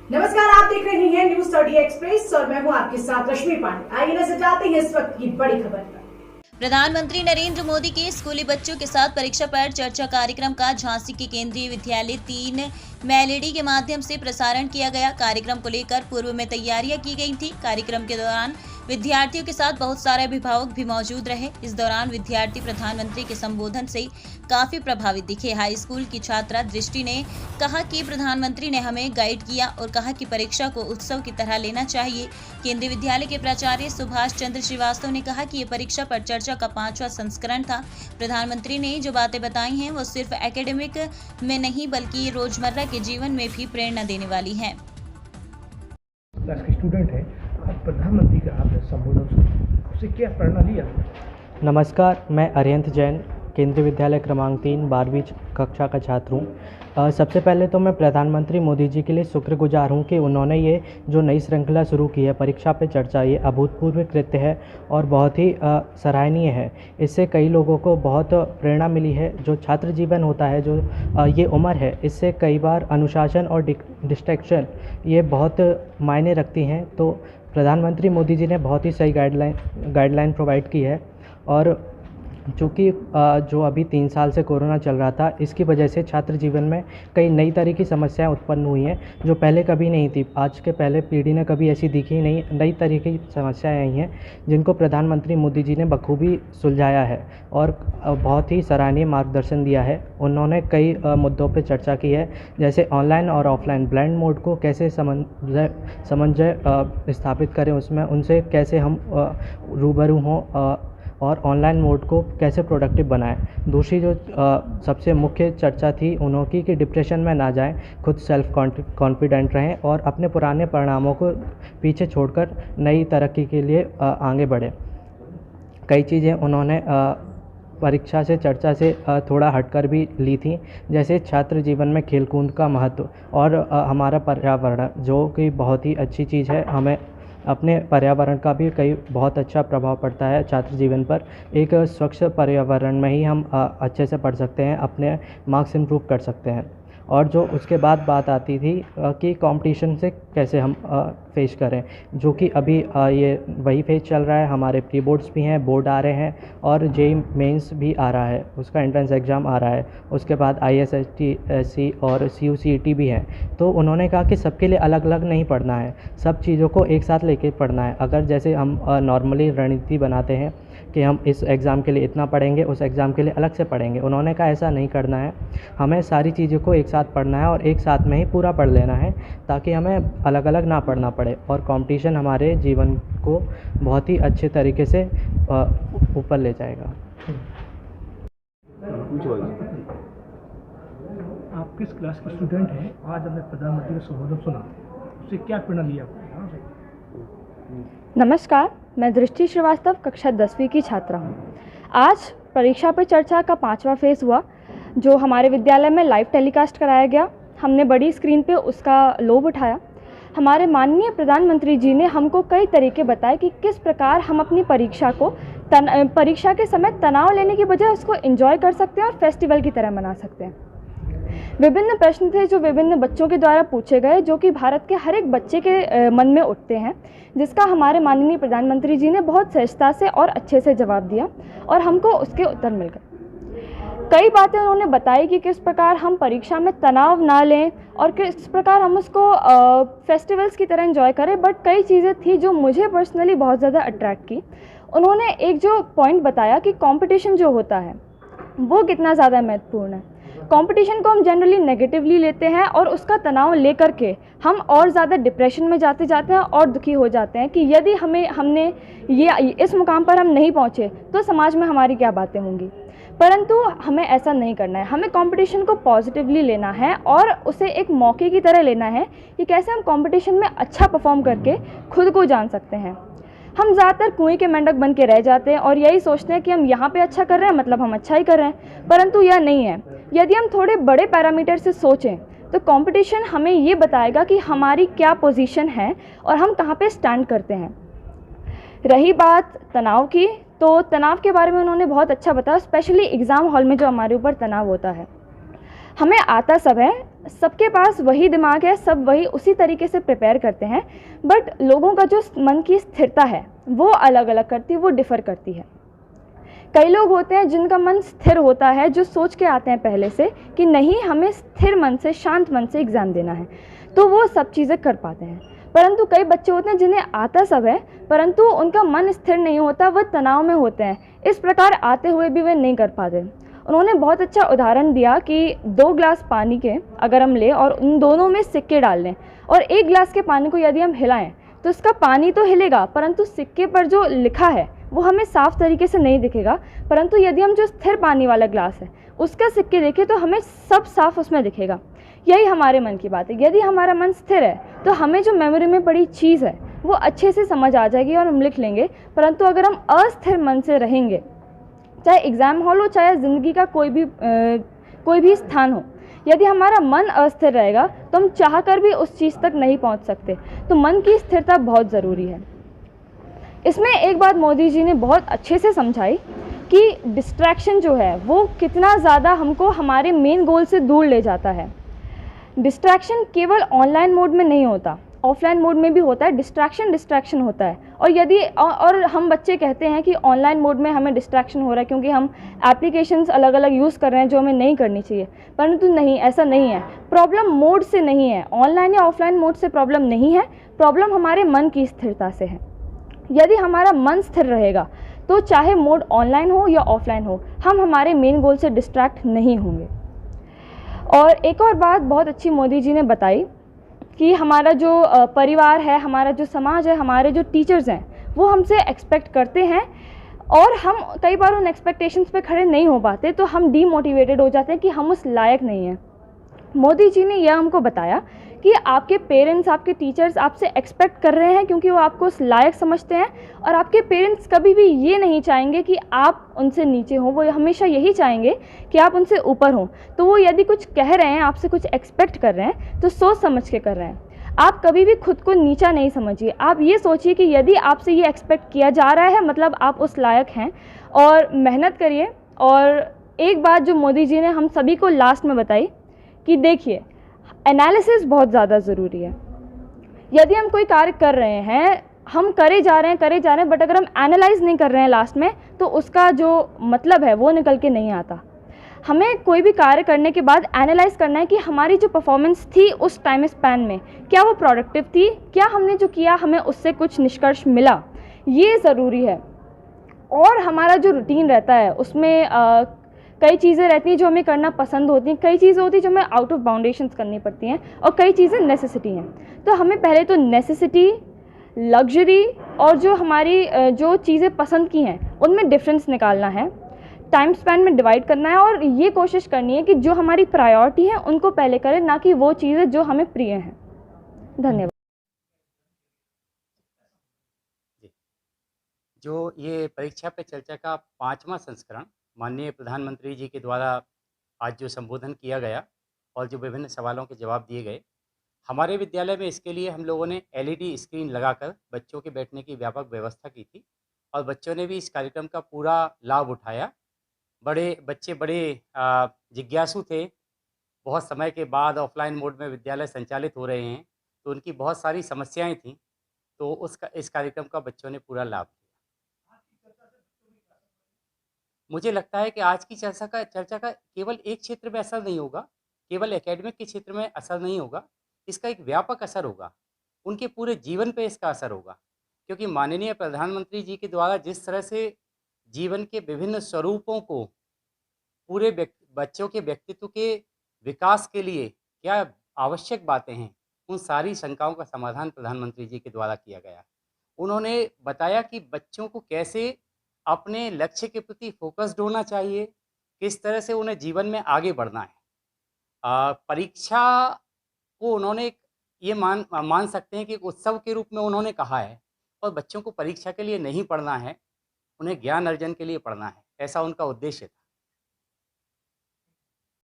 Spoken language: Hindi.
नमस्कार, आप देख रहे हैं न्यूज़ 30 एक्सप्रेस और मैं हूं आपके साथ रश्मि पांडे। आइए नजर डालते हैं इस वक्त की बड़ी खबर पर। प्रधानमंत्री नरेंद्र मोदी के स्कूली बच्चों के साथ परीक्षा पर चर्चा कार्यक्रम का झांसी के केंद्रीय विद्यालय 3 मेलेडी के माध्यम से प्रसारण किया गया। कार्यक्रम को लेकर पूर्व में तैयारियां की गई थी। कार्यक्रम के दौरान विद्यार्थियों के साथ बहुत सारे अभिभावक भी मौजूद रहे। इस दौरान विद्यार्थी प्रधानमंत्री के संबोधन से काफी प्रभावित दिखे। हाई स्कूल की छात्रा दृष्टि ने कहा कि प्रधानमंत्री ने हमें गाइड किया और कहा कि परीक्षा को उत्सव की तरह लेना चाहिए। केंद्रीय विद्यालय के प्राचार्य सुभाष चंद्र श्रीवास्तव ने कहा कि ये परीक्षा पर चर्चा का 5वां संस्करण था। प्रधानमंत्री ने जो बातें बताई हैं वो सिर्फ एकेडमिक में नहीं बल्कि रोजमर्रा के जीवन में भी प्रेरणा देने वाली है। क्लास के स्टूडेंट हैं, अब प्रधानमंत्री का आपने संबोधन सुना, उससे क्या प्रेरणा लिया? नमस्कार, मैं अरिहंत जैन केंद्रीय विद्यालय क्रमांक 3 12वीं कक्षा का छात्र हूँ। सबसे पहले तो मैं प्रधानमंत्री मोदी जी के लिए शुक्रगुजार हूँ कि उन्होंने ये जो नई श्रृंखला शुरू की है परीक्षा पे चर्चा, ये अभूतपूर्व कृत्य है और बहुत ही सराहनीय है। इससे कई लोगों को बहुत प्रेरणा मिली है। जो छात्र जीवन होता है, जो ये उम्र है, इससे कई बार अनुशासन और डिस्ट्रैक्शन ये बहुत मायने रखती हैं। तो प्रधानमंत्री मोदी जी ने बहुत ही सही गाइडलाइन प्रोवाइड की है। और चूँकि जो अभी 3 साल से कोरोना चल रहा था, इसकी वजह से छात्र जीवन में कई नई तरह की समस्याएं उत्पन्न हुई हैं जो पहले कभी नहीं थी। आज के पहले पीढ़ी ने कभी ऐसी दिखी नहीं। नई तरह की समस्याएं आई हैं जिनको प्रधानमंत्री मोदी जी ने बखूबी सुलझाया है और बहुत ही सराहनीय मार्गदर्शन दिया है। उन्होंने कई मुद्दों पर चर्चा की है, जैसे ऑनलाइन और ऑफलाइन ब्लेंड मोड को कैसे समन्वय स्थापित करें, उसमें उनसे कैसे हम रूबरू हों और ऑनलाइन मोड को कैसे प्रोडक्टिव बनाएं। दूसरी जो सबसे मुख्य चर्चा थी उन्होंने कि डिप्रेशन में ना जाएं, खुद सेल्फ कॉन्फिडेंट रहें और अपने पुराने परिणामों को पीछे छोड़कर नई तरक्की के लिए आगे बढ़ें। कई चीज़ें उन्होंने परीक्षा से चर्चा से थोड़ा हटकर भी ली थी, जैसे छात्र जीवन में खेलकूद का महत्व और हमारा पर्यावरण, जो कि बहुत ही अच्छी चीज़ है। हमें अपने पर्यावरण का भी बहुत अच्छा प्रभाव पड़ता है छात्र जीवन पर। एक स्वच्छ पर्यावरण में ही हम अच्छे से पढ़ सकते हैं, अपने मार्क्स इम्प्रूव कर सकते हैं। और जो उसके बाद बात आती थी कि कंपटीशन से कैसे हम फेस करें, जो कि अभी ये वही फेज चल रहा है। हमारे प्री बोर्ड्स भी हैं, बोर्ड आ रहे हैं और जेईई मेंस भी आ रहा है, उसका एंट्रेंस एग्ज़ाम आ रहा है। उसके बाद ISST और CUCET भी हैं। तो उन्होंने कहा कि सबके लिए अलग अलग नहीं पढ़ना है, सब चीज़ों को एक साथ लेके पढ़ना है। अगर जैसे हम नॉर्मली रणनीति बनाते हैं कि हम इस एग्ज़ाम के लिए इतना पढ़ेंगे, उस एग्ज़ाम के लिए अलग से पढ़ेंगे, उन्होंने कहा ऐसा नहीं करना है। हमें सारी चीज़ों को एक साथ पढ़ना है और एक साथ में ही पूरा पढ़ लेना है, ताकि हमें अलग अलग ना पढ़ना पड़े और कंपटीशन हमारे जीवन को बहुत ही अच्छे तरीके से ऊपर ले जाएगा। आप किस क्लास के स्टूडेंट हैं? आज हमने प्रधानमंत्री का संबोधन सुना, उससे क्या प्रेरणा लिया? नमस्कार, मैं दृष्टि श्रीवास्तव कक्षा 10वीं की छात्रा हूँ। आज परीक्षा पे चर्चा का 5वां फेज़ हुआ, जो हमारे विद्यालय में लाइव टेलीकास्ट कराया गया। हमने बड़ी स्क्रीन पे उसका लोभ उठाया। हमारे माननीय प्रधानमंत्री जी ने हमको कई तरीके बताए कि किस प्रकार हम अपनी परीक्षा को परीक्षा के समय तनाव लेने की बजाय उसको एंजॉय कर सकते हैं और फेस्टिवल की तरह मना सकते हैं। विभिन्न प्रश्न थे जो विभिन्न बच्चों के द्वारा पूछे गए, जो कि भारत के हर एक बच्चे के मन में उठते हैं, जिसका हमारे माननीय प्रधानमंत्री जी ने बहुत सहजता से और अच्छे से जवाब दिया और हमको उसके उत्तर मिल गए। कई बातें उन्होंने बताई कि किस प्रकार हम परीक्षा में तनाव ना लें और किस प्रकार हम उसको फेस्टिवल्स की तरह एंजॉय करें। बट कई चीज़ें थी जो मुझे पर्सनली बहुत ज़्यादा अट्रैक्ट की। उन्होंने एक जो पॉइंट बताया कि कंपटीशन जो होता है वो कितना ज़्यादा महत्वपूर्ण है। कंपटीशन को हम जनरली नेगेटिवली लेते हैं और उसका तनाव लेकर के हम और ज़्यादा डिप्रेशन में जाते हैं और दुखी हो जाते हैं कि यदि हमने इस मुकाम पर हम नहीं पहुँचे तो समाज में हमारी क्या बातें होंगी। परंतु हमें ऐसा नहीं करना है। हमें कंपटीशन को पॉजिटिवली लेना है और उसे एक मौके की तरह लेना है कि कैसे हम कंपटीशन में अच्छा परफॉर्म करके खुद को जान सकते हैं। हम ज़्यादातर कुएं के मेंढक बन के रह जाते हैं और यही सोचते हैं कि हम यहाँ पे अच्छा कर रहे हैं, मतलब हम अच्छा ही कर रहे हैं, परंतु यह नहीं है। यदि हम थोड़े बड़े पैरामीटर से सोचें तो कंपटीशन हमें ये बताएगा कि हमारी क्या पोजीशन है और हम कहाँ पे स्टैंड करते हैं। रही बात तनाव की, तो तनाव के बारे में उन्होंने बहुत अच्छा बताया, स्पेशली एग्ज़ाम हॉल में जो हमारे ऊपर तनाव होता है। हमें आता सब है, सबके पास वही दिमाग है, सब वही उसी तरीके से प्रिपेयर करते हैं, बट लोगों का जो मन की स्थिरता है वो अलग अलग करती है, वो डिफ़र करती है। कई लोग होते हैं जिनका मन स्थिर होता है, जो सोच के आते हैं पहले से कि नहीं हमें स्थिर मन से, शांत मन से एग्ज़ाम देना है, तो वो सब चीज़ें कर पाते हैं। परंतु कई बच्चे होते हैं जिन्हें आता सब है परंतु उनका मन स्थिर नहीं होता, वह तनाव में होते हैं, इस प्रकार आते हुए भी वे नहीं कर पाते। उन्होंने बहुत अच्छा उदाहरण दिया कि 2 ग्लास पानी के अगर हम लें और उन दोनों में सिक्के डाल दें और 1 ग्लास के पानी को यदि हम हिलाएं तो उसका पानी तो हिलेगा परंतु सिक्के पर जो लिखा है वो हमें साफ तरीके से नहीं दिखेगा। परंतु यदि हम जो स्थिर पानी वाला ग्लास है उसका सिक्के देखें तो हमें सब साफ उसमें दिखेगा। यही हमारे मन की बात है। यदि हमारा मन स्थिर है तो हमें जो मेमोरी में पड़ी चीज़ है वो अच्छे से समझ आ जाएगी और हम लिख लेंगे। परंतु अगर हम अस्थिर मन से रहेंगे, चाहे एग्ज़ाम हॉल हो, चाहे ज़िंदगी का कोई भी स्थान हो, यदि हमारा मन अस्थिर रहेगा तो हम चाहकर भी उस चीज़ तक नहीं पहुंच सकते। तो मन की स्थिरता बहुत ज़रूरी है। इसमें एक बात मोदी जी ने बहुत अच्छे से समझाई कि डिस्ट्रैक्शन जो है वो कितना ज़्यादा हमको हमारे मेन गोल से दूर ले जाता है। डिस्ट्रैक्शन केवल ऑनलाइन मोड में नहीं होता, ऑफलाइन मोड में भी होता है। डिस्ट्रैक्शन होता है। और हम बच्चे कहते हैं कि ऑनलाइन मोड में हमें डिस्ट्रैक्शन हो रहा है क्योंकि हम एप्लीकेशंस अलग अलग यूज़ कर रहे हैं जो हमें नहीं करनी चाहिए। परंतु नहीं, ऐसा नहीं है। प्रॉब्लम मोड से नहीं है, ऑनलाइन या ऑफलाइन मोड से प्रॉब्लम नहीं है, प्रॉब्लम हमारे मन की स्थिरता से है। यदि हमारा मन स्थिर रहेगा तो चाहे मोड ऑनलाइन हो या ऑफलाइन हो, हम हमारे मेन गोल से डिस्ट्रैक्ट नहीं होंगे। और एक और बात बहुत अच्छी मोदी जी ने बताई कि हमारा जो परिवार है, हमारा जो समाज है, हमारे जो टीचर्स हैं वो हमसे एक्सपेक्ट करते हैं और हम कई बार उन एक्सपेक्टेशंस पे खड़े नहीं हो पाते तो हम डीमोटिवेटेड हो जाते हैं कि हम उस लायक नहीं हैं। मोदी जी ने यह हमको बताया कि आपके पेरेंट्स, आपके टीचर्स आपसे एक्सपेक्ट कर रहे हैं क्योंकि वो आपको उस लायक समझते हैं और आपके पेरेंट्स कभी भी ये नहीं चाहेंगे कि आप उनसे नीचे हों, वो हमेशा यही चाहेंगे कि आप उनसे ऊपर हों। तो वो यदि कुछ कह रहे हैं, आपसे कुछ एक्सपेक्ट कर रहे हैं तो सोच समझ के कर रहे हैं। आप कभी भी खुद को नीचा नहीं समझिए। आप ये सोचिए कि यदि आपसे ये एक्सपेक्ट किया जा रहा है मतलब आप उस लायक हैं और मेहनत करिए। और एक बात जो मोदी जी ने हम सभी को लास्ट में बताई कि देखिए, एनालिसिस बहुत ज़्यादा ज़रूरी है। यदि हम कोई कार्य कर रहे हैं, हम करे जा रहे हैं बट अगर हम एनालाइज नहीं कर रहे हैं लास्ट में तो उसका जो मतलब है वो निकल के नहीं आता। हमें कोई भी कार्य करने के बाद एनालाइज करना है कि हमारी जो परफॉर्मेंस थी उस टाइम स्पैन में क्या वो प्रोडक्टिव थी, क्या हमने जो किया हमें उससे कुछ निष्कर्ष मिला, ये ज़रूरी है। और हमारा जो रूटीन रहता है उसमें कई चीज़ें रहती हैं जो हमें करना पसंद होती हैं, कई चीज़ें होती हैं जो हमें आउट ऑफ बाउंडेशंस करनी पड़ती हैं और कई चीज़ें नेसेसिटी हैं। तो हमें पहले तो नेसेसिटी, लग्जरी और जो हमारी जो चीज़ें पसंद की हैं उनमें डिफरेंस निकालना है, टाइम स्पैन में डिवाइड करना है और ये कोशिश करनी है कि जो हमारी प्रायोरिटी है उनको पहले करें, ना कि वो चीज़ें जो हमें प्रिय हैं। धन्यवाद। जो ये परीक्षा पे चर्चा का 5वां संस्करण माननीय प्रधानमंत्री जी के द्वारा आज जो संबोधन किया गया और जो विभिन्न सवालों के जवाब दिए गए, हमारे विद्यालय में इसके लिए हम लोगों ने एलईडी स्क्रीन लगाकर बच्चों के बैठने की व्यापक व्यवस्था की थी और बच्चों ने भी इस कार्यक्रम का पूरा लाभ उठाया। बच्चे बड़े जिज्ञासु थे। बहुत समय के बाद ऑफलाइन मोड में विद्यालय संचालित हो रहे हैं तो उनकी बहुत सारी समस्याएं थीं, तो इस कार्यक्रम का बच्चों ने पूरा लाभ लिया। मुझे लगता है कि आज की चर्चा का केवल एक क्षेत्र में असर नहीं होगा, केवल एकेडमिक के क्षेत्र में असर नहीं होगा, इसका एक व्यापक असर होगा, उनके पूरे जीवन पे इसका असर होगा। क्योंकि माननीय प्रधानमंत्री जी के द्वारा जिस तरह से जीवन के विभिन्न स्वरूपों को पूरे बच्चों के व्यक्तित्व के विकास के लिए क्या आवश्यक बातें हैं, उन सारी शंकाओं का समाधान प्रधानमंत्री जी के द्वारा किया गया। उन्होंने बताया कि बच्चों को कैसे अपने लक्ष्य के प्रति फोकस्ड होना चाहिए, किस तरह से उन्हें जीवन में आगे बढ़ना है। परीक्षा को उन्होंने ये मान सकते हैं कि उत्सव के रूप में उन्होंने कहा है और बच्चों को परीक्षा के लिए नहीं पढ़ना है, उन्हें ज्ञान अर्जन के लिए पढ़ना है, ऐसा उनका उद्देश्य था।